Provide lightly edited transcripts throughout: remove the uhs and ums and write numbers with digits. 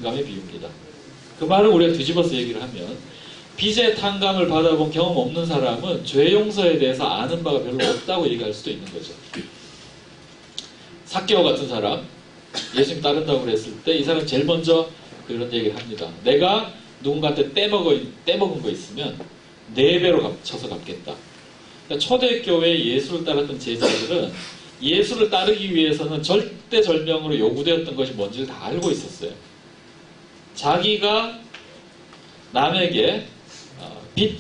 탕감에 비웁니다. 그 말을 우리가 뒤집어서 얘기를 하면 빚의 탕감을 받아본 경험 없는 사람은 죄 용서에 대해서 아는 바가 별로 없다고 얘기할 수도 있는 거죠. 삭개오 같은 사람, 예수님 따른다고 그랬을 때 이 사람 제일 먼저 그런 얘기를 합니다. 내가 누군가한테 떼먹은 거 있으면 4배로 쳐서 갚겠다. 그러니까 초대교회에 예수를 따랐던 제자들은 예수를 따르기 위해서는 절대절명으로 요구되었던 것이 뭔지를 다 알고 있었어요. 자기가 남에게 빚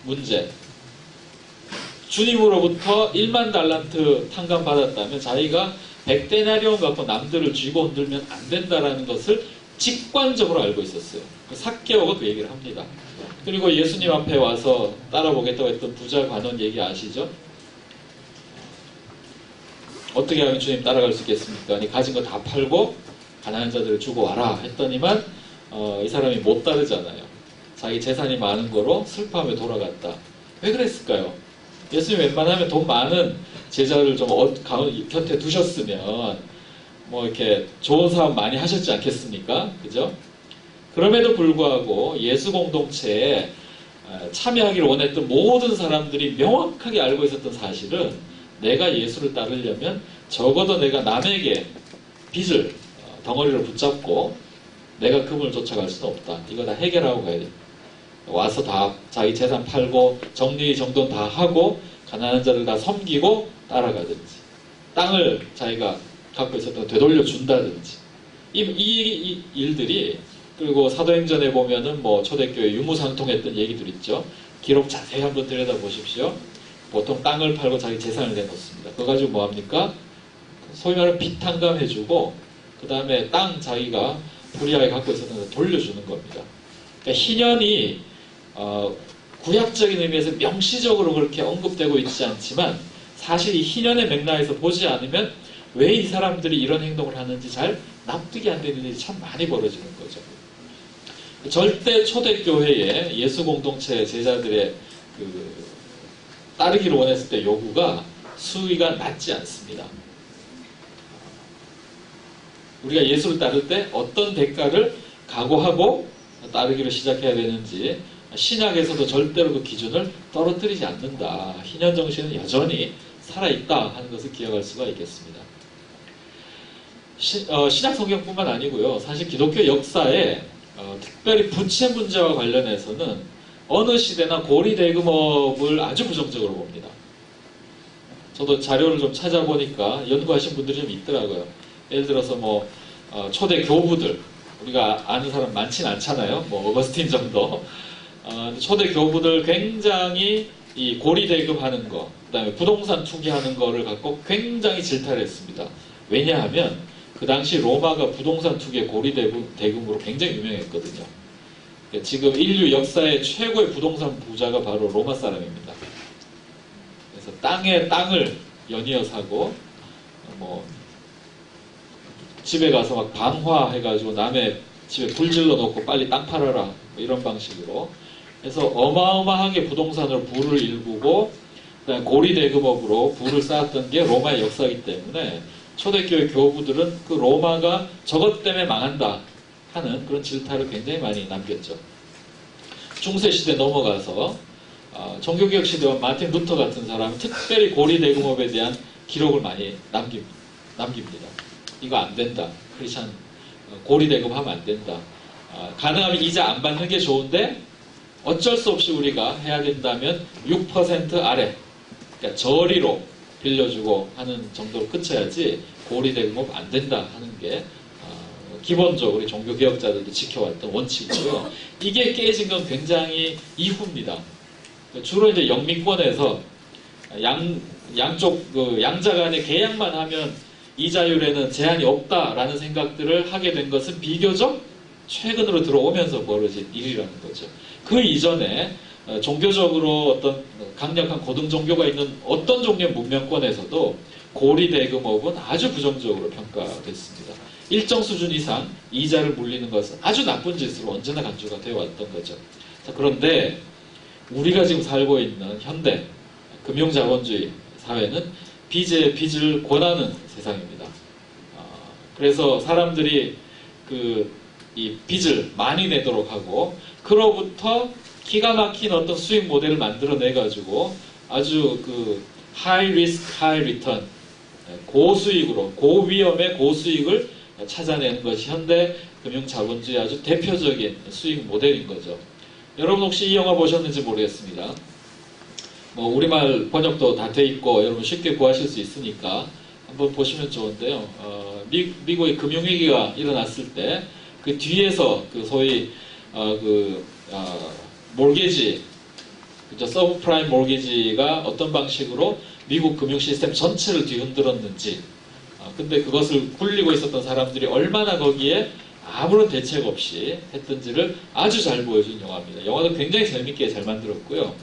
문제, 주님으로부터 1만 달란트 탕감 받았다면 자기가 100데나리온 갖고 남들을 쥐고 흔들면 안 된다라는 것을 직관적으로 알고 있었어요. 삭개오가 그 얘기를 합니다. 그리고 예수님 앞에 와서 따라보겠다고 했던 부자 관원 얘기 아시죠? 어떻게 하면 주님 따라갈 수 있겠습니까? 가진 거 다 팔고 가난한 자들을 주고 와라 했더니만 이 사람이 못 따르잖아요. 자기 재산이 많은 거로 슬퍼하며 돌아갔다. 왜 그랬을까요? 예수님 웬만하면 돈 많은 제자를 좀 곁에 두셨으면 뭐 이렇게 좋은 사업 많이 하셨지 않겠습니까? 그죠? 그럼에도 불구하고 예수 공동체에 참여하기를 원했던 모든 사람들이 명확하게 알고 있었던 사실은 내가 예수를 따르려면 적어도 내가 남에게 빚을 덩어리로 붙잡고 내가 그분을 쫓아갈 수는 없다. 이거 다 해결하고 가야 돼. 와서 다 자기 재산 팔고 정리정돈 다 하고 가난한 자를 다 섬기고 따라가든지 땅을 자기가 갖고 있었던 거 되돌려 준다든지 이 일들이 그리고 사도행전에 보면은 뭐 초대교회 유무상통했던 얘기들 있죠. 기록 자세히 한번 들여다보십시오. 보통 땅을 팔고 자기 재산을 내놓습니다. 그거 가지고 뭐합니까? 소위 말하는 빚 탕감해주고 그 다음에 땅 자기가 불이하게 갖고 있었던 걸 돌려주는 겁니다. 그러니까 희년이 구약적인 의미에서 명시적으로 그렇게 언급되고 있지 않지만 사실 이 희년의 맥락에서 보지 않으면 왜 이 사람들이 이런 행동을 하는지 잘 납득이 안 되는 일이 참 많이 벌어지는 거죠. 절대 초대교회의 예수 공동체 제자들의 따르기를 원했을 때 요구가 수위가 낮지 않습니다. 우리가 예수를 따를 때 어떤 대가를 각오하고 따르기를 시작해야 되는지 신약에서도 절대로 그 기준을 떨어뜨리지 않는다. 희년 정신은 여전히 살아있다 하는 것을 기억할 수가 있겠습니다. 신약 성경뿐만 아니고요. 사실 기독교 역사에 특별히 부채 문제와 관련해서는 어느 시대나 고리대금업을 아주 부정적으로 봅니다. 저도 자료를 좀 찾아보니까 연구하신 분들이 좀 있더라고요. 예를 들어서 뭐 초대 교부들, 우리가 아는 사람 많진 않잖아요. 뭐 어거스틴 정도. 초대 교부들 굉장히 이 고리대금하는 거, 그 다음에 부동산 투기하는 거를 갖고 굉장히 질타를 했습니다. 왜냐하면 그 당시 로마가 부동산 투기의 고리대금으로 굉장히 유명했거든요. 지금 인류 역사의 최고의 부동산 부자가 바로 로마 사람입니다. 그래서 땅을 연이어 사고 뭐 집에 가서 막 방화해가지고 남의 집에 불 질러 놓고 빨리 땅 팔아라 뭐 이런 방식으로 해서 어마어마하게 부동산으로 부를 일구고 그다음에 고리대금업으로 부를 쌓았던 게 로마의 역사이기 때문에 초대교회 교부들은 그 로마가 저것 때문에 망한다 하는 그런 질타를 굉장히 많이 남겼죠. 중세시대 넘어가서 종교개혁 시대와 마틴 루터 같은 사람은 특별히 고리대금업에 대한 기록을 많이 남깁니다. 이거 안 된다. 크리스찬 고리대금 하면 안 된다. 가능하면 이자 안 받는 게 좋은데 어쩔 수 없이 우리가 해야 된다면 6% 아래 그러니까 저리로 빌려주고 하는 정도로 그쳐야지 고리대금업 안 된다 하는 게 기본적으로 종교개혁자들도 지켜왔던 원칙이고요. 이게 깨진 건 굉장히 이후입니다. 주로 이제 영미권에서 양쪽 양자 간의 계약만 하면 이자율에는 제한이 없다라는 생각들을 하게 된 것은 비교적 최근으로 들어오면서 벌어진 일이라는 거죠. 그 이전에 종교적으로 어떤 강력한 고등종교가 있는 어떤 종류의 문명권에서도 고리대금업은 아주 부정적으로 평가됐습니다. 일정 수준 이상 이자를 물리는 것은 아주 나쁜 짓으로 언제나 간주가 되어 왔던 거죠. 자, 그런데 우리가 지금 살고 있는 현대 금융자본주의 사회는 빚에 빚을 권하는 세상입니다. 그래서 사람들이 이 빚을 많이 내도록 하고 그로부터 기가 막힌 어떤 수익 모델을 만들어내 가지고 아주 그 high risk, high return, 고수익으로 고위험의 고수익을 찾아내는 것이 현대 금융자본주의 아주 대표적인 수익 모델인 거죠. 여러분 혹시 이 영화 보셨는지 모르겠습니다. 뭐 우리말 번역도 다 돼 있고 여러분 쉽게 구하실 수 있으니까 한번 보시면 좋은데요. 미국의 금융위기가 일어났을 때 그 뒤에서 그 소위 몰게지, 그죠? 서브프라임 몰게지가 어떤 방식으로 미국 금융 시스템 전체를 뒤흔들었는지, 근데 그것을 굴리고 있었던 사람들이 얼마나 거기에 아무런 대책 없이 했던지를 아주 잘 보여준 영화입니다. 영화도 굉장히 재밌게 잘 만들었고요.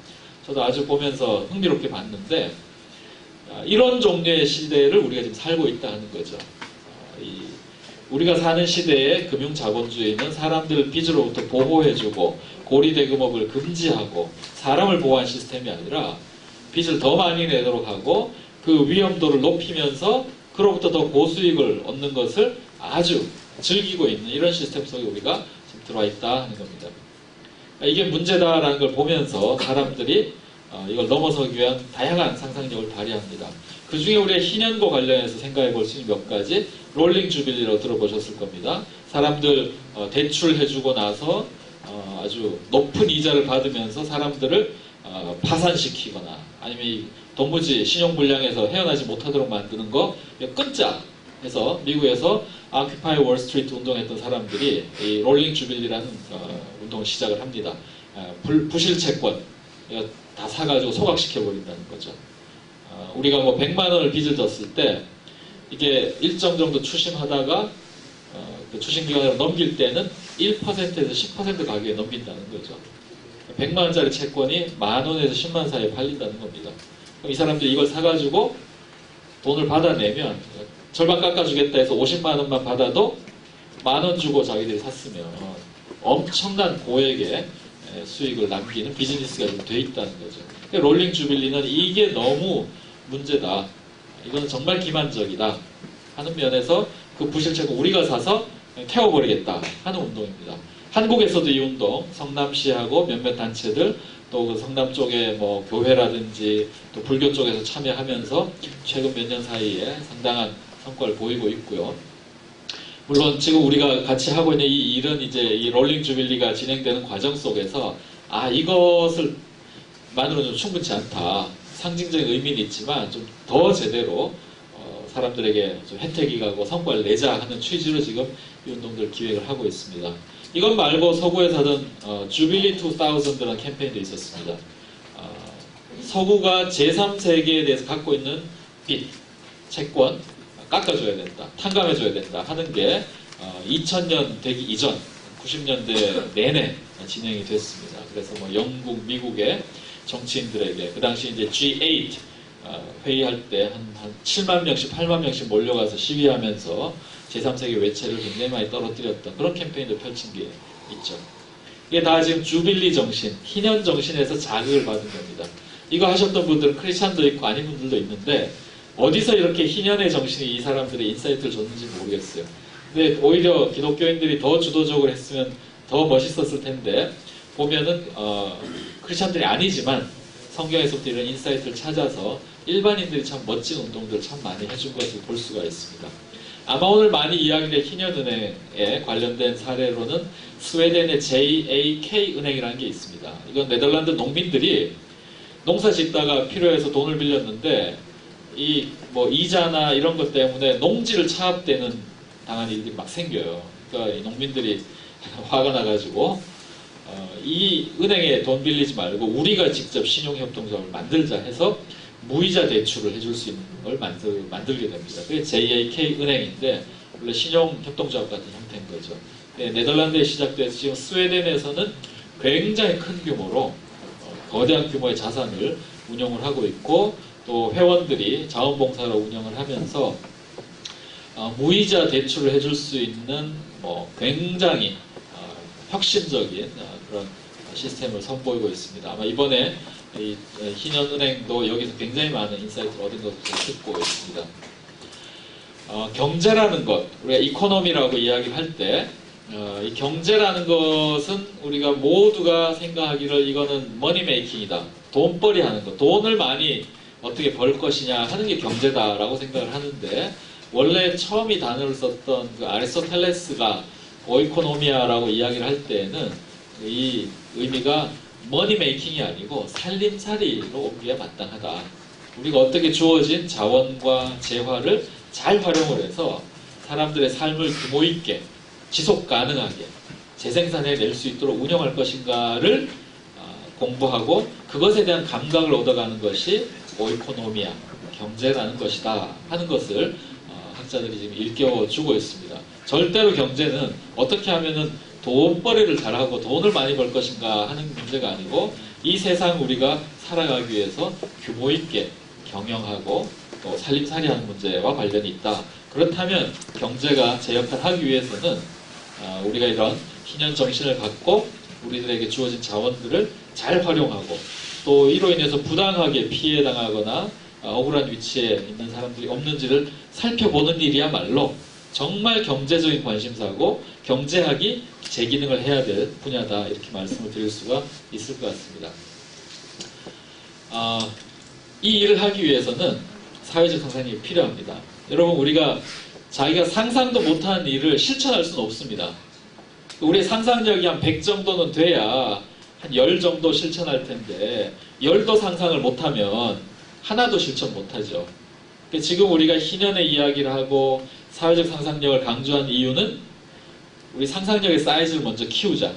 저도 아주 보면서 흥미롭게 봤는데 이런 종류의 시대를 우리가 지금 살고 있다 하는 거죠. 우리가 사는 시대의 금융자본주의는 사람들을 빚으로부터 보호해주고 고리대금업을 금지하고 사람을 보호한 시스템이 아니라 빚을 더 많이 내도록 하고 그 위험도를 높이면서 그로부터 더 고수익을 얻는 것을 아주 즐기고 있는 이런 시스템 속에 우리가 지금 들어와 있다 하는 겁니다. 이게 문제다라는 걸 보면서 사람들이 이걸 넘어서기 위한 다양한 상상력을 발휘합니다. 그 중에 우리가 희년과 관련해서 생각해 볼 수 있는 몇 가지, 롤링 주빌리라고 들어보셨을 겁니다. 사람들 대출해주고 나서 아주 높은 이자를 받으면서 사람들을 파산시키거나 아니면 이 도무지 신용불량에서 헤어나지 못하도록 만드는 거 끈짝 해서 미국에서 아큐파이 월스트리트 운동했던 사람들이 이 롤링 주빌리라는 운동을 시작을 합니다. 부실 채권 다 사가지고 소각시켜버린다는 거죠. 우리가 뭐 100만 원을 빚을 졌을 때 이게 일정 정도 추심하다가 그 추심기간을 넘길 때는 1%에서 10% 가격에 넘긴다는 거죠. 100만 원짜리 채권이 만 원에서 10만 원 사이에 팔린다는 겁니다. 그럼 이 사람들이 이걸 사가지고 돈을 받아내면 절반 깎아주겠다 해서 50만 원만 받아도 만 원 주고 자기들이 샀으면 엄청난 고액의 수익을 남기는 비즈니스가 돼 있다는 거죠. 그러니까 롤링 주빌리는 이게 너무 문제다. 이건 정말 기만적이다 하는 면에서 그 부실채권 우리가 사서 태워버리겠다 하는 운동입니다. 한국에서도 이 운동 성남시하고 몇몇 단체들 또 그 성남 쪽에 뭐 교회라든지 또 불교 쪽에서 참여하면서 최근 몇 년 사이에 상당한 성과를 보이고 있고요. 물론 지금 우리가 같이 하고 있는 이 일은 이제 이 롤링 주빌리가 진행되는 과정 속에서 이것을 만으로는 충분치 않다. 상징적인 의미는 있지만 좀 더 제대로 사람들에게 좀 혜택이 가고 성과를 내자 하는 취지로 지금 이 운동들 기획을 하고 있습니다. 이것 말고 서구에서 하던 주빌리 2000라는 캠페인도 있었습니다. 서구가 제3세계에 대해서 갖고 있는 빚, 채권 깎아줘야 된다, 탕감해줘야 된다 하는 게 2000년 되기 이전 90년대 내내 진행이 됐습니다. 그래서 뭐 영국, 미국의 정치인들에게 그 당시 이제 G8 회의할 때 한 7만 명씩 8만 명씩 몰려가서 시위하면서 제3세계 외채를 굉장히 많이 떨어뜨렸던 그런 캠페인을 펼친 게 있죠. 이게 다 지금 주빌리 정신, 희년 정신에서 자극을 받은 겁니다. 이거 하셨던 분들은 크리스찬도 있고 아닌 분들도 있는데 어디서 이렇게 희년의 정신이 이 사람들의 인사이트를 줬는지 모르겠어요. 근데 오히려 기독교인들이 더 주도적으로 했으면 더 멋있었을 텐데 보면은 크리스찬들이 아니지만 성경에서부터 이런 인사이트를 찾아서 일반인들이 참 멋진 운동들을 참 많이 해준 것을 볼 수가 있습니다. 아마 오늘 많이 이야기된 희년은행에 관련된 사례로는 스웨덴의 JAK 은행이라는 게 있습니다. 이건 네덜란드 농민들이 농사 짓다가 필요해서 돈을 빌렸는데 이 뭐 이자나 이런 것 때문에 농지를 차압되는 당한 일들이 막 생겨요. 그러니까 이 농민들이 화가 나가지고 이 은행에 돈 빌리지 말고 우리가 직접 신용협동조합을 만들자 해서 무이자 대출을 해줄 수 있는 걸 만들게 됩니다. 그게 JAK 은행인데 원래 신용협동조합 같은 형태인 거죠. 네, 네덜란드에 시작돼서 지금 스웨덴에서는 굉장히 큰 규모로 거대한 규모의 자산을 운영을 하고 있고 또 회원들이 자원봉사로 운영을 하면서 무이자 대출을 해줄 수 있는 뭐 굉장히 혁신적인 그런 시스템을 선보이고 있습니다. 아마 이번에 이 희년은행도 여기서 굉장히 많은 인사이트를 얻은 것으로 듣고 있습니다. 경제라는 것, 우리가 이코노미라고 이야기를 할 때 이 경제라는 것은 우리가 모두가 생각하기를 이거는 머니메이킹이다. 돈벌이 하는 것. 돈을 많이 어떻게 벌 것이냐 하는 게 경제다라고 생각을 하는데, 원래 처음 이 단어를 썼던 그 아리스토텔레스가 오이코노미아라고 이야기를 할 때에는 이 의미가 머니메이킹이 아니고 살림살이로 옮겨야 마땅하다. 우리가 어떻게 주어진 자원과 재화를 잘 활용을 해서 사람들의 삶을 규모 있게 지속 가능하게 재생산해낼 수 있도록 운영할 것인가를 공부하고 그것에 대한 감각을 얻어가는 것이 오이코노미아, 경제라는 것이다 하는 것을 학자들이 지금 일깨워주고 있습니다. 절대로 경제는 어떻게 하면은 돈벌이를 잘하고 돈을 많이 벌 것인가 하는 문제가 아니고, 이 세상 우리가 살아가기 위해서 규모 있게 경영하고 또 살림살이하는 문제와 관련이 있다. 그렇다면 경제가 제 역할을 하기 위해서는 우리가 이런 희년 정신을 갖고 우리들에게 주어진 자원들을 잘 활용하고, 또 이로 인해서 부당하게 피해당하거나 억울한 위치에 있는 사람들이 없는지를 살펴보는 일이야말로 정말 경제적인 관심사고 경제학이 제 기능을 해야 될 분야다, 이렇게 말씀을 드릴 수가 있을 것 같습니다. 이 일을 하기 위해서는 사회적 상상력이 필요합니다. 여러분, 우리가 자기가 상상도 못한 일을 실천할 수는 없습니다. 우리의 상상력이 한 100 정도는 돼야 한 10 정도 실천할 텐데 10도 상상을 못하면 하나도 실천 못하죠. 지금 우리가 희년의 이야기를 하고 사회적 상상력을 강조한 이유는 우리 상상력의 사이즈를 먼저 키우자.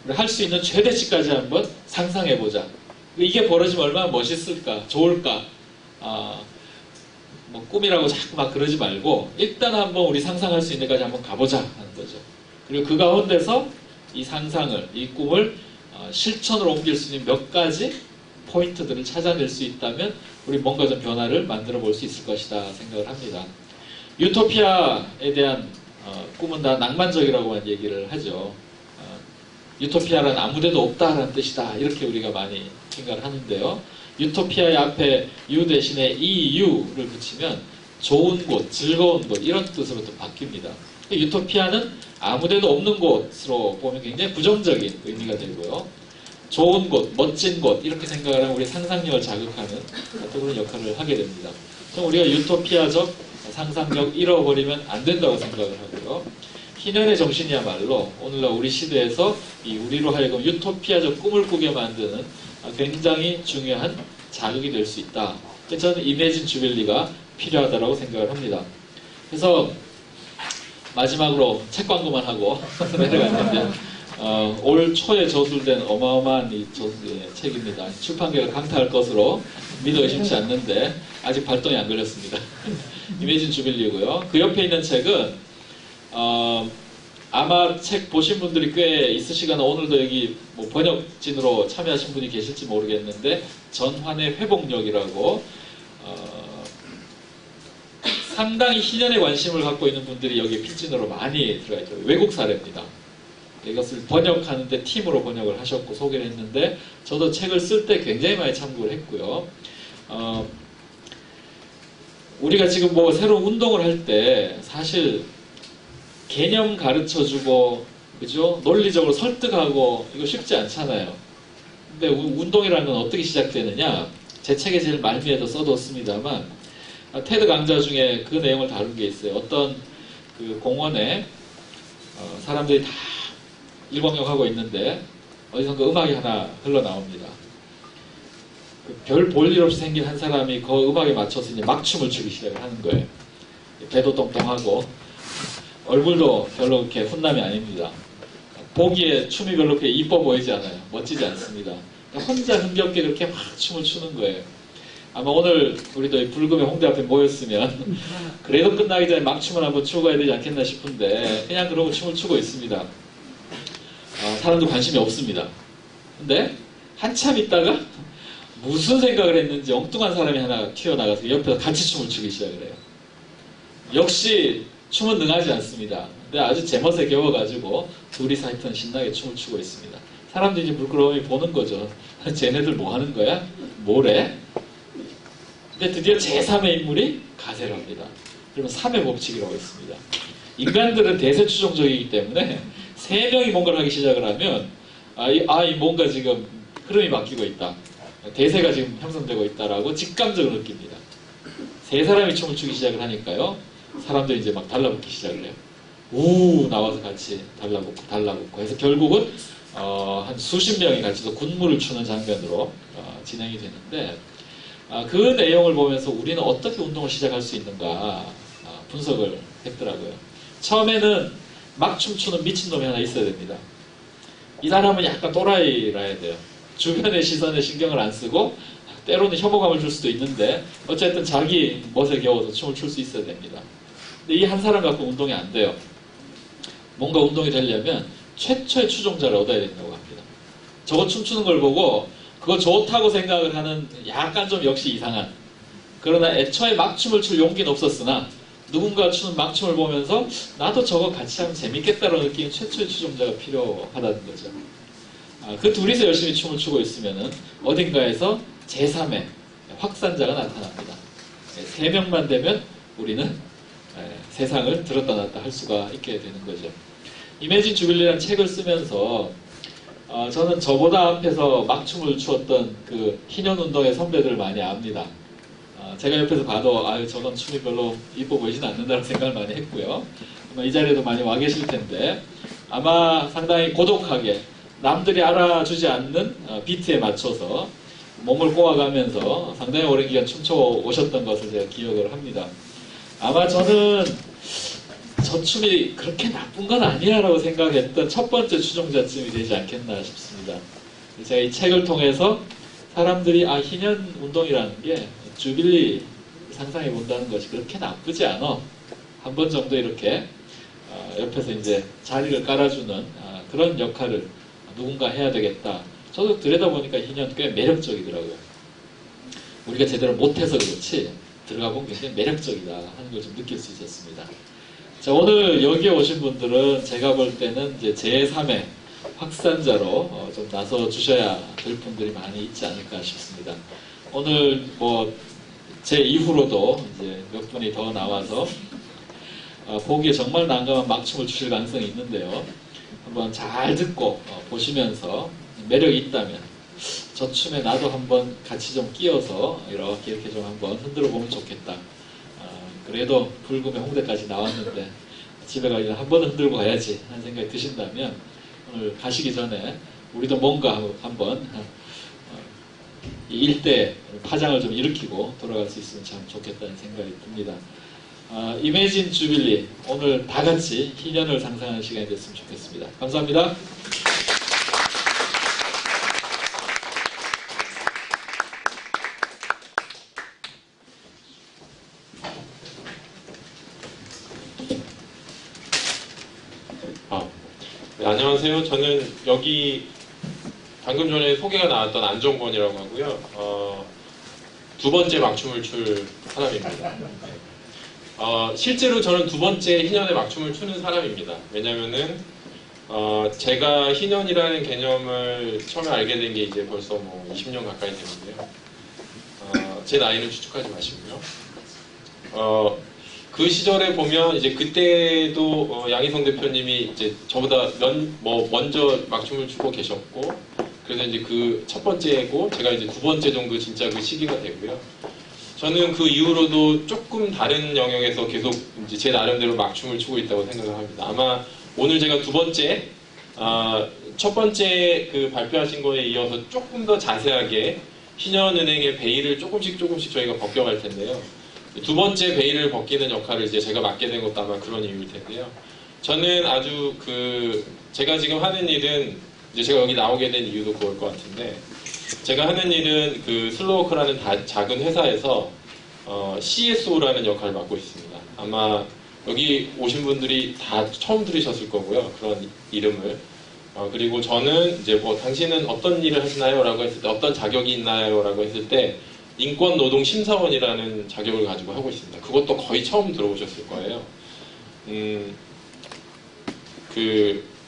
할 수 있는 최대치까지 한번 상상해보자. 이게 벌어지면 얼마나 멋있을까, 좋을까. 뭐 꿈이라고 자꾸 막 그러지 말고 일단 한번 우리 상상할 수 있는 데까지 한번 가보자 하는 거죠. 그리고 그 가운데서 이 상상을, 이 꿈을 실천으로 옮길 수 있는 몇 가지 포인트들을 찾아낼 수 있다면 우리 뭔가 좀 변화를 만들어 볼 수 있을 것이다 생각을 합니다. 유토피아에 대한 꿈은 다 낭만적이라고만 얘기를 하죠. 유토피아란 아무데도 없다라는 뜻이다, 이렇게 우리가 많이 생각을 하는데요. 유토피아의 앞에 유 대신에 이유를 붙이면 좋은 곳, 즐거운 곳, 이런 뜻으로 또 바뀝니다. 유토피아는 아무데도 없는 곳으로 보면 굉장히 부정적인 의미가 되고요. 좋은 곳, 멋진 곳, 이렇게 생각을 하면 우리 상상력을 자극하는 그런 역할을 하게 됩니다. 그럼 우리가 유토피아적 상상력 잃어버리면 안 된다고 생각을 하고요. 희년의 정신이야말로 오늘날 우리 시대에서 이 우리로 하여금 유토피아적 꿈을 꾸게 만드는 굉장히 중요한 자극이 될 수 있다. 저는 이매진 주빌리가 필요하다고 생각을 합니다. 그래서 마지막으로 책 광고만 하고 내려갔는데 올 초에 저술된 어마어마한 이 책입니다. 출판계가 강타할 것으로 믿어 의심치 않는데 아직 발동이 안 걸렸습니다. 이매진 주빌리고요. 그 옆에 있는 책은 아마 책 보신 분들이 꽤 있으시거나 오늘도 여기 뭐 번역진으로 참여하신 분이 계실지 모르겠는데, 전환의 회복력이라고 상당히 희년에 관심을 갖고 있는 분들이 여기 필진으로 많이 들어가 있죠. 외국 사례입니다. 이것을 번역하는데 팀으로 번역을 하셨고 소개를 했는데, 저도 책을 쓸 때 굉장히 많이 참고를 했고요. 우리가 지금 뭐 새로운 운동을 할 때 사실 개념 가르쳐주고, 그죠? 논리적으로 설득하고, 이거 쉽지 않잖아요. 근데 운동이라는 건 어떻게 시작되느냐? 제 책에 제일 말미에도 써뒀습니다만, 테드 강좌 중에 그 내용을 다룬 게 있어요. 어떤 그 공원에 사람들이 다 일광욕하고 있는데 어디선가 음악이 하나 흘러나옵니다. 별 볼 일 없이 생긴 한 사람이 그 음악에 맞춰서 이제 막 춤을 추기 시작을 하는 거예요. 배도 똥똥하고 얼굴도 별로 그렇게 훈남이 아닙니다. 보기에 춤이 별로 그렇게 이뻐 보이지 않아요. 멋지지 않습니다. 혼자 흥겹게 그렇게 막 춤을 추는 거예요. 아마 오늘 우리도 불금에 홍대 앞에 모였으면 그래도 끝나기 전에 막 춤을 한번 추고 가야 되지 않겠나 싶은데 그냥 그러고 춤을 추고 있습니다. 사람도 관심이 없습니다. 근데 한참 있다가 무슨 생각을 했는지 엉뚱한 사람이 하나 튀어나가서 옆에서 같이 춤을 추기 시작을 해요. 역시 춤은 능하지 않습니다. 근데 아주 제멋에 겨워가지고 둘이서 하여튼 신나게 춤을 추고 있습니다. 사람들이 이제 물끄러미 보는 거죠. 쟤네들 뭐 하는 거야? 뭐래? 근데 드디어 제3의 인물이 가세를 합니다. 그러면 3의 법칙이라고 있습니다. 인간들은 대세추종적이기 때문에 세 명이 뭔가를 하기 시작을 하면 이 뭔가 지금 흐름이 바뀌고 있다. 대세가 지금 형성되고 있다라고 직감적으로 느낍니다. 세 사람이 춤을 추기 시작을 하니까요. 사람들이 이제 막 달라붙기 시작을 해요. 우 나와서 같이 달라붙고 해서 결국은 한 수십 명이 같이서 군무를 추는 장면으로 진행이 되는데 그 내용을 보면서 우리는 어떻게 운동을 시작할 수 있는가 분석을 했더라고요. 처음에는 막 춤추는 미친놈이 하나 있어야 됩니다. 이 사람은 약간 또라이라 해야 돼요. 주변의 시선에 신경을 안 쓰고 때로는 혐오감을 줄 수도 있는데 어쨌든 자기 멋에 겨워서 춤을 출 수 있어야 됩니다. 근데 이 한 사람 갖고 운동이 안 돼요. 뭔가 운동이 되려면 최초의 추종자를 얻어야 된다고 합니다. 저거 춤추는 걸 보고 그거 좋다고 생각을 하는 약간 좀 역시 이상한, 그러나 애초에 막춤을 출 용기는 없었으나 누군가 추는 막춤을 보면서 나도 저거 같이 하면 재밌겠다고 느끼는 최초의 추종자가 필요하다는 거죠. 그 둘이서 열심히 춤을 추고 있으면은 어딘가에서 제3의 확산자가 나타납니다. 3명만 되면 우리는 세상을 들었다 놨다 할 수가 있게 되는 거죠. 이매진 주빌리라는 책을 쓰면서 저는 저보다 앞에서 막춤을 추었던 그 희년운동의 선배들을 많이 압니다. 제가 옆에서 봐도 저건 춤이 별로 이뻐 보이진 않는다는 생각을 많이 했고요. 아마 이 자리에도 많이 와 계실 텐데 아마 상당히 고독하게 남들이 알아주지 않는 비트에 맞춰서 몸을 꼬아가면서 상당히 오랜 기간 춤춰 오셨던 것을 제가 기억을 합니다. 아마 저는 저 춤이 그렇게 나쁜 건 아니야라고 생각했던 첫 번째 추종자쯤이 되지 않겠나 싶습니다. 제가 이 책을 통해서 사람들이 희년 운동이라는 게 주빌리 상상해 본다는 것이 그렇게 나쁘지 않아. 한 번 정도 이렇게 옆에서 이제 자리를 깔아주는 그런 역할을 누군가 해야 되겠다. 저도 들여다보니까 희년 꽤 매력적이더라고요. 우리가 제대로 못해서 그렇지 들어가 보면 굉장히 매력적이다 하는 걸 좀 느낄 수 있었습니다. 자, 오늘 여기에 오신 분들은 제가 볼 때는 이제 제3의 확산자로 좀 나서 주셔야 될 분들이 많이 있지 않을까 싶습니다. 오늘 제 이후로도 이제 몇 분이 더 나와서 보기에 정말 난감한 막춤을 추실 가능성이 있는데요. 한번 잘 듣고 보시면서 매력이 있다면 저 춤에 나도 한번 같이 좀 끼어서 이렇게 좀 한번 흔들어 보면 좋겠다. 그래도 불금에 홍대까지 나왔는데 집에 가기 전에 한 번은 흔들고 가야지 하는 생각이 드신다면 오늘 가시기 전에 우리도 뭔가 한번 이 일대 파장을 좀 일으키고 돌아갈 수 있으면 참 좋겠다는 생각이 듭니다. 이매진 주빌리, 오늘 다 같이 희년을 상상하는 시간이 됐으면 좋겠습니다. 감사합니다. 네, 안녕하세요. 저는 여기 방금 전에 소개가 나왔던 안정권이라고 하고요. 두 번째 막춤을 출 사람입니다. 실제로 저는 두 번째 희년의 막춤을 추는 사람입니다. 왜냐면은 제가 희년이라는 개념을 처음에 알게 된 게 이제 벌써 20년 가까이 됐는데요. 제 나이는 추측하지 마시고요. 그 시절에 보면 이제 그때도 양희성 대표님이 이제 저보다 먼저 막춤을 추고 계셨고, 그래서 이제 그 첫 번째고 제가 이제 두 번째 정도 진짜 그 시기가 되고요. 저는 그 이후로도 조금 다른 영역에서 계속 이제 제 나름대로 막춤을 추고 있다고 생각을 합니다. 아마 오늘 제가 두 번째, 첫 번째 그 발표하신 거에 이어서 조금 더 자세하게 희년은행의 베일을 조금씩 저희가 벗겨갈 텐데요. 두 번째 베일을 벗기는 역할을 이제 제가 맡게 된 것도 아마 그런 이유일 텐데요. 저는 아주 제가 지금 하는 일은 이제 제가 여기 나오게 된 이유도 그걸 것 같은데, 제가 하는 일은 슬로워크라는 작은 회사에서 CSO라는 역할을 맡고 있습니다. 아마 여기 오신 분들이 다 처음 들으셨을 거고요. 그런 이름을. 그리고 저는 이제 당신은 어떤 일을 하시나요? 라고 했을 때, 어떤 자격이 있나요? 라고 했을 때 인권노동심사원이라는 자격을 가지고 하고 있습니다. 그것도 거의 처음 들어보셨을 거예요.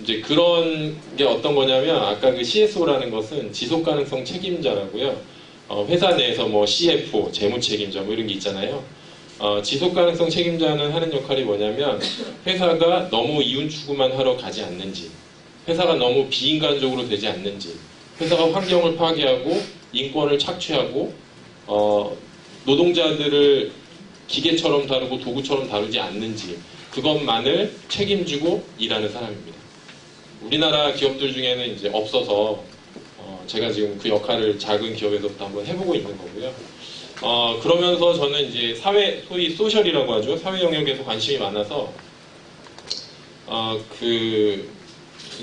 이제 그런 게 어떤 거냐면, 아까 그 CSO라는 것은 지속가능성 책임자라고요. 회사 내에서 CFO, 재무책임자 이런 게 있잖아요. 지속가능성 책임자는 하는 역할이 뭐냐면 회사가 너무 이윤 추구만 하러 가지 않는지, 회사가 너무 비인간적으로 되지 않는지, 회사가 환경을 파괴하고 인권을 착취하고 노동자들을 기계처럼 다루고 도구처럼 다루지 않는지 그것만을 책임지고 일하는 사람입니다. 우리나라 기업들 중에는 이제 없어서 제가 지금 그 역할을 작은 기업에서부터 한번 해보고 있는 거고요. 그러면서 저는 이제 사회, 소위 소셜이라고 하죠. 사회 영역에서 관심이 많아서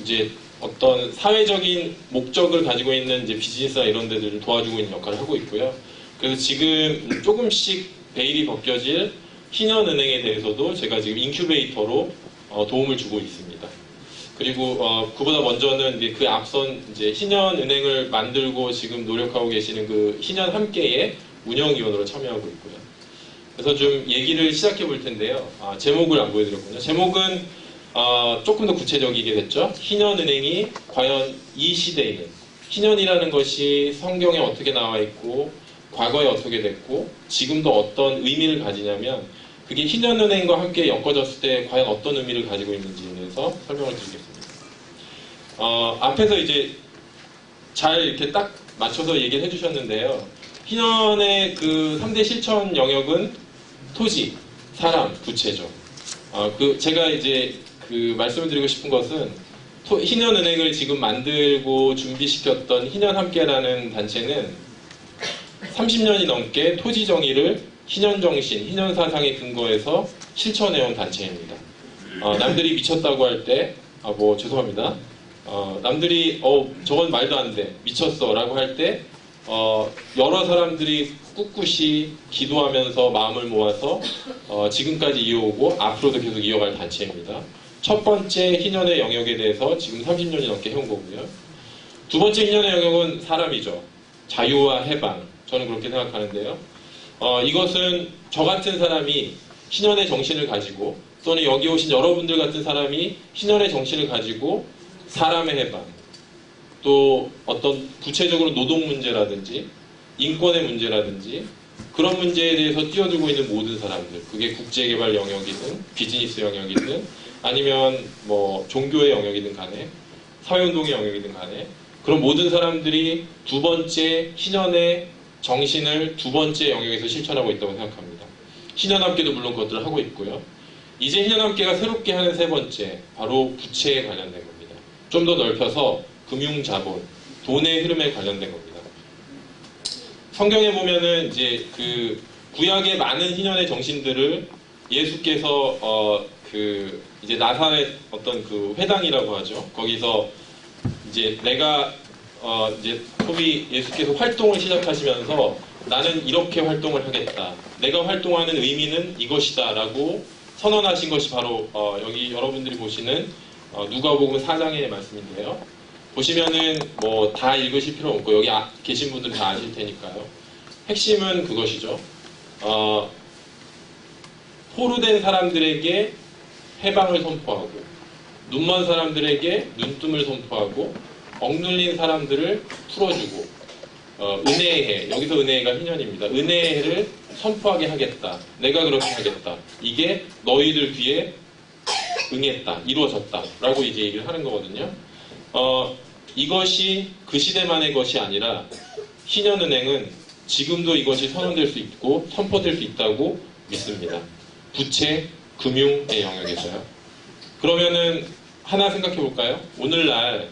이제 어떤 사회적인 목적을 가지고 있는 이제 비즈니스나 이런 데들을 도와주고 있는 역할을 하고 있고요. 그래서 지금 조금씩 베일이 벗겨질 신현은행에 대해서도 제가 지금 인큐베이터로 도움을 주고 있습니다. 그리고 그보다 먼저는 이제 그 앞선 이제 신현은행을 만들고 지금 노력하고 계시는 그 신현함께의 운영위원으로 참여하고 있고요. 그래서 좀 얘기를 시작해 볼 텐데요. 제목을 안 보여드렸군요. 제목은 조금 더 구체적이게 됐죠. 신현은행이 과연 이 시대에는 신현이라는 것이 성경에 어떻게 나와 있고 과거에 어떻게 됐고 지금도 어떤 의미를 가지냐면 그게 신현은행과 함께 엮어졌을 때 과연 어떤 의미를 가지고 있는지에 대해서 설명을 드리겠습니다. 앞에서 이제 잘 이렇게 딱 맞춰서 얘기를 해주셨는데요. 신현의 그 3대 실천 영역은 토지, 사람, 부채죠. 제가 이제 그 말씀을 드리고 싶은 것은 신현은행을 지금 만들고 준비시켰던 신현함께라는 단체는 30년이 넘게 토지 정의를 신현정신, 신현사상에 근거해서 실천해온 단체입니다. 남들이 미쳤다고 할 때, 죄송합니다. 남들이 저건 말도 안 돼, 미쳤어 라고 할 때 여러 사람들이 꿋꿋이 기도하면서 마음을 모아서 지금까지 이어오고 앞으로도 계속 이어갈 단체입니다. 첫 번째 희년의 영역에 대해서 지금 30년이 넘게 해온 거고요. 두 번째 희년의 영역은 사람이죠. 자유와 해방. 저는 그렇게 생각하는데요. 이것은 저 같은 사람이 신현의 정신을 가지고 또는 여기 오신 여러분들 같은 사람이 신현의 정신을 가지고 사람의 해방, 또 어떤 구체적으로 노동 문제라든지 인권의 문제라든지 그런 문제에 대해서 뛰어들고 있는 모든 사람들, 그게 국제개발 영역이든 비즈니스 영역이든 아니면 뭐 종교의 영역이든 간에 사회운동의 영역이든 간에 그런 모든 사람들이 두 번째 신현의 정신을 두 번째 영역에서 실천하고 있다고 생각합니다. 신현함께도 물론 그것들을 하고 있고요. 이제 신현함께가 새롭게 하는 세 번째, 바로 부채에 관련된 겁니다. 좀 더 넓혀서 금융자본, 돈의 흐름에 관련된 겁니다. 성경에 보면은 이제 그 구약의 많은 희년의 정신들을 예수께서 이제 나사렛 어떤 그 회당이라고 하죠. 거기서 이제 내가 이제 소위 예수께서 활동을 시작하시면서 나는 이렇게 활동을 하겠다. 내가 활동하는 의미는 이것이다라고 선언하신 것이 바로 여기 여러분들이 보시는 누가복음 4장의 말씀인데요. 보시면은 뭐 다 읽으실 필요 없고 여기 계신 분들은 다 아실 테니까요. 핵심은 그것이죠. 포로된 사람들에게 해방을 선포하고 눈먼 사람들에게 눈뜸을 선포하고 억눌린 사람들을 풀어주고 은혜의 해, 여기서 은혜가 희년입니다. 은혜의 해를 선포하게 하겠다. 내가 그렇게 하겠다. 이게 너희들 귀에 응했다. 이루어졌다. 라고 이제 얘기를 하는 거거든요. 이것이 그 시대만의 것이 아니라 신현은행은 지금도 이것이 선언될 수 있고 선포될 수 있다고 믿습니다. 부채, 금융의 영역에서요. 그러면은 하나 생각해 볼까요? 오늘날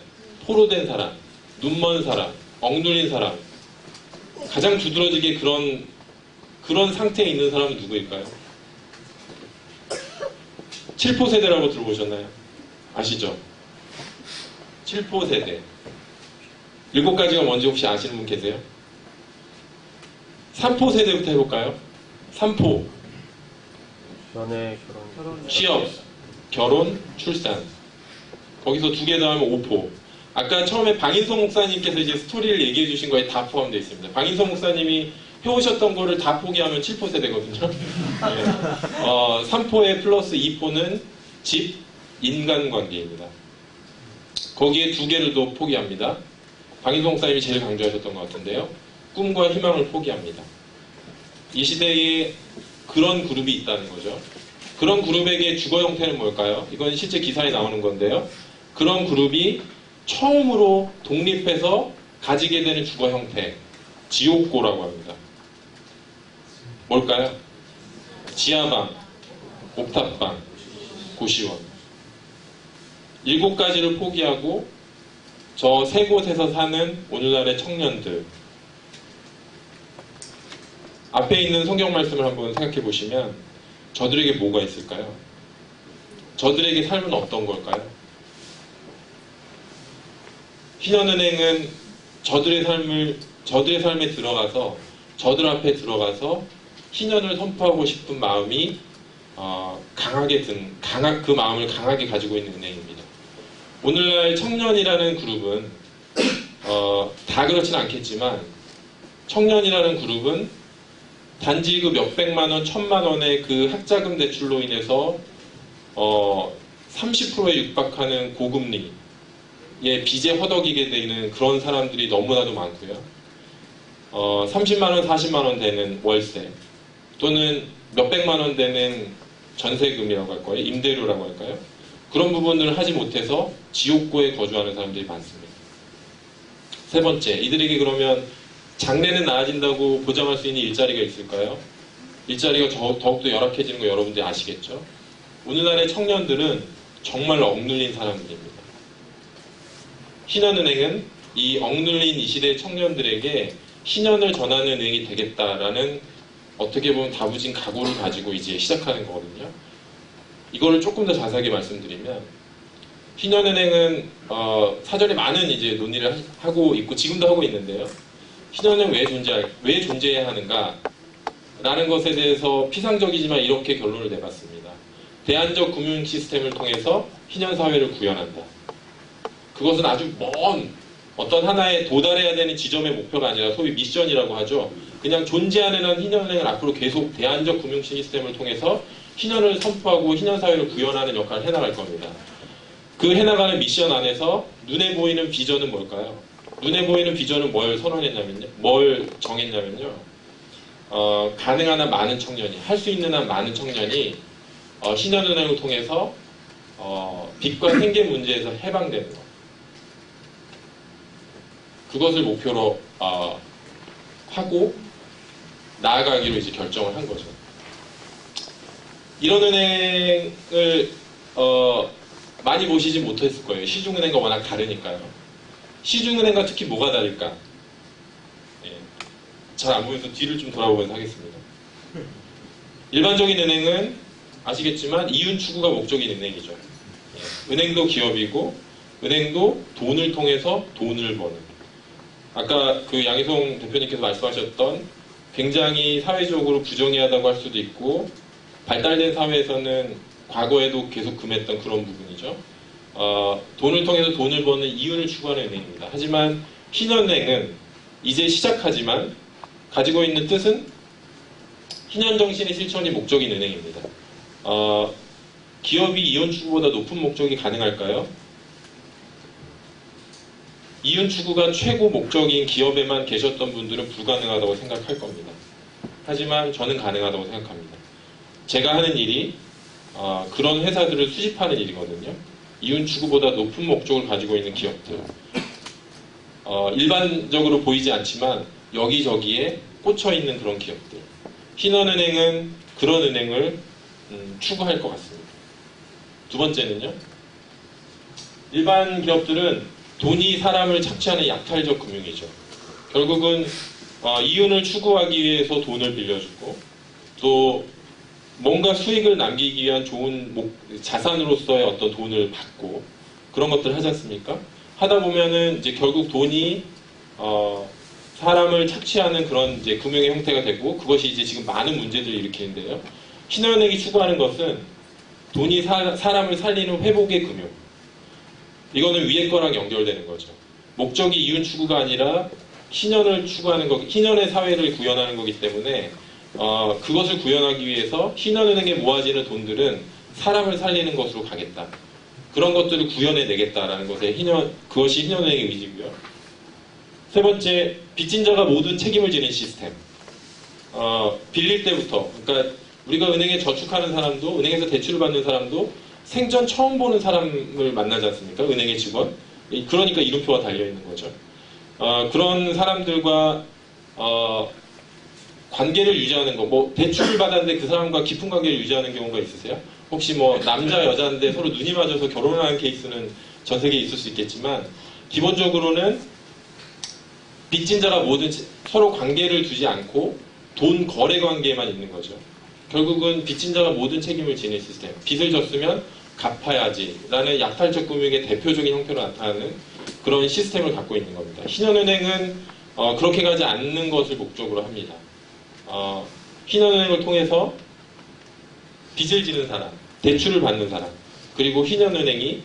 포로된 사람, 눈먼 사람, 억눌린 사람, 가장 두드러지게 그런 상태에 있는 사람은 누구일까요? 7포 세대라고 들어보셨나요? 아시죠? 7포 세대. 7가지가 뭔지 혹시 아시는 분 계세요? 3포 세대부터 해볼까요? 3포. 연애, 결혼, 취업, 결혼, 출산. 거기서 2개 더하면 5포. 아까 처음에 방인성 목사님께서 이제 스토리를 얘기해 주신 거에 다 포함되어 있습니다. 방인성 목사님이 해오셨던 거를 다 포기하면 7포 세대거든요. 네. 3포에 플러스 2포는 집, 인간관계입니다. 거기에 2개를 더 포기합니다. 방인성 목사님이 제일 강조하셨던 것 같은데요. 꿈과 희망을 포기합니다. 이 시대에 그런 그룹이 있다는 거죠. 그런 그룹에게 주거 형태는 뭘까요? 이건 실제 기사에 나오는 건데요. 그런 그룹이 처음으로 독립해서 가지게 되는 주거 형태, 지옥고라고 합니다. 뭘까요? 지하방, 옥탑방, 고시원. 7가지를 포기하고 저 3곳에서 사는 오늘날의 청년들. 앞에 있는 성경 말씀을 한번 생각해 보시면 저들에게 뭐가 있을까요? 저들에게 삶은 어떤 걸까요? 희년은행은 저들의 삶에 들어가서 저들 앞에 들어가서 희년을 선포하고 싶은 마음이 그 마음을 강하게 가지고 있는 은행입니다. 오늘날 청년이라는 그룹은 다 그렇진 않겠지만 청년이라는 그룹은 단지 그 몇백만 원, 1000만 원의 그 학자금 대출로 인해서 30%에 육박하는 고금리에 빚에 허덕이게 되는 그런 사람들이 너무나도 많고요. 30만 원, 40만 원 되는 월세 또는 몇백만 원 되는 전세금이라고 할까요? 임대료라고 할까요? 그런 부분들을 하지 못해서 지옥고에 거주하는 사람들이 많습니다. 세 번째, 이들에게 그러면 장래는 나아진다고 보장할 수 있는 일자리가 있을까요? 일자리가 더욱더 열악해지는 거 여러분들이 아시겠죠? 오늘날의 청년들은 정말 억눌린 사람들입니다. 희년은행은 이 억눌린 이 시대의 청년들에게 희년을 전하는 은행이 되겠다라는 어떻게 보면 다부진 각오를 가지고 이제 시작하는 거거든요. 이거를 조금 더 자세하게 말씀드리면 희년은행은 사전에 많은 이제 논의를 하고 있고 지금도 하고 있는데요. 희년은행 왜 존재해야 하는가? 라는 것에 대해서 피상적이지만 이렇게 결론을 내봤습니다. 대안적 금융 시스템을 통해서 희년사회를 구현한다. 그것은 아주 먼 어떤 하나의 도달해야 되는 지점의 목표가 아니라 소위 미션이라고 하죠. 그냥 존재하는 한 희년은행을 앞으로 계속 대안적 금융 시스템을 통해서 희년을 선포하고 희년사회를 구현하는 역할을 해나갈 겁니다. 그 해나가는 미션 안에서 눈에 보이는 비전은 뭘까요? 눈에 보이는 비전은 뭘 정했냐면요. 가능한 한 많은 청년이, 할 수 있는 한 많은 청년이 희년은행을 통해서 빚과 생계 문제에서 해방되는 것. 그것을 목표로 하고 나아가기로 이제 결정을 한 거죠. 이런 은행을 많이 보시지 못했을 거예요. 시중은행과 워낙 다르니까요. 시중은행과 특히 뭐가 다를까? 예, 잘 안 보여서 뒤를 좀 돌아보면서 하겠습니다. 일반적인 은행은 아시겠지만 이윤 추구가 목적인 은행이죠. 예, 은행도 기업이고 은행도 돈을 통해서 돈을 버는. 아까 그 양희송 대표님께서 말씀하셨던 굉장히 사회적으로 부정의하다고 할 수도 있고 발달된 사회에서는 과거에도 계속 금했던 그런 부분이죠. 돈을 통해서 돈을 버는 이윤을 추구하는 은행입니다. 하지만 희년은행은 이제 시작하지만 가지고 있는 뜻은 희년정신의 실천이 목적인 은행입니다. 기업이 이윤 추구보다 높은 목적이 가능할까요? 이윤 추구가 최고 목적인 기업에만 계셨던 분들은 불가능하다고 생각할 겁니다. 하지만 저는 가능하다고 생각합니다. 제가 하는 일이 그런 회사들을 수집하는 일이거든요. 이윤 추구보다 높은 목적을 가지고 있는 기업들. 일반적으로 보이지 않지만 여기저기에 꽂혀있는 그런 기업들. 희년은행은 그런 은행을 추구할 것 같습니다. 두 번째는요. 일반 기업들은 돈이 사람을 착취하는 약탈적 금융이죠. 결국은 이윤을 추구하기 위해서 돈을 빌려주고 또 뭔가 수익을 남기기 위한 좋은 자산으로서의 어떤 돈을 받고 그런 것들을 하지 않습니까? 하다 보면은 이제 결국 돈이 사람을 착취하는 그런 이제 금융의 형태가 되고 그것이 이제 지금 많은 문제들을 일으키는데요. 신한은행이 추구하는 것은 돈이 사람을 살리는 회복의 금융. 이거는 위에 거랑 연결되는 거죠. 목적이 이윤 추구가 아니라 희년을 추구하는 거, 희년의 사회를 구현하는 거기 때문에 그것을 구현하기 위해서 희년은행에 모아지는 돈들은 사람을 살리는 것으로 가겠다. 그런 것들을 구현해내겠다라는 것에 그것이 희년은행의 의지고요. 세 번째, 빚진 자가 모든 책임을 지는 시스템. 빌릴 때부터, 그러니까 우리가 은행에 저축하는 사람도, 은행에서 대출을 받는 사람도 생전 처음 보는 사람을 만나지 않습니까? 은행의 직원. 그러니까 이름표가 달려있는 거죠. 그런 사람들과 관계를 유지하는 거, 뭐 대출을 받았는데 그 사람과 깊은 관계를 유지하는 경우가 있으세요? 혹시 뭐 남자 여자인데 서로 눈이 맞아서 결혼하는 케이스는 전 세계에 있을 수 있겠지만 기본적으로는 빚진 자가 뭐든지 서로 관계를 두지 않고 돈 거래 관계에만 있는 거죠. 결국은 빚진 자가 모든 책임을 지는 시스템. 빚을 졌으면 갚아야지 라는 약탈적 금융의 대표적인 형태로 나타나는 그런 시스템을 갖고 있는 겁니다. 신한은행은 그렇게 가지 않는 것을 목적으로 합니다. 신한은행을 통해서 빚을 지는 사람, 대출을 받는 사람, 그리고 신한은행의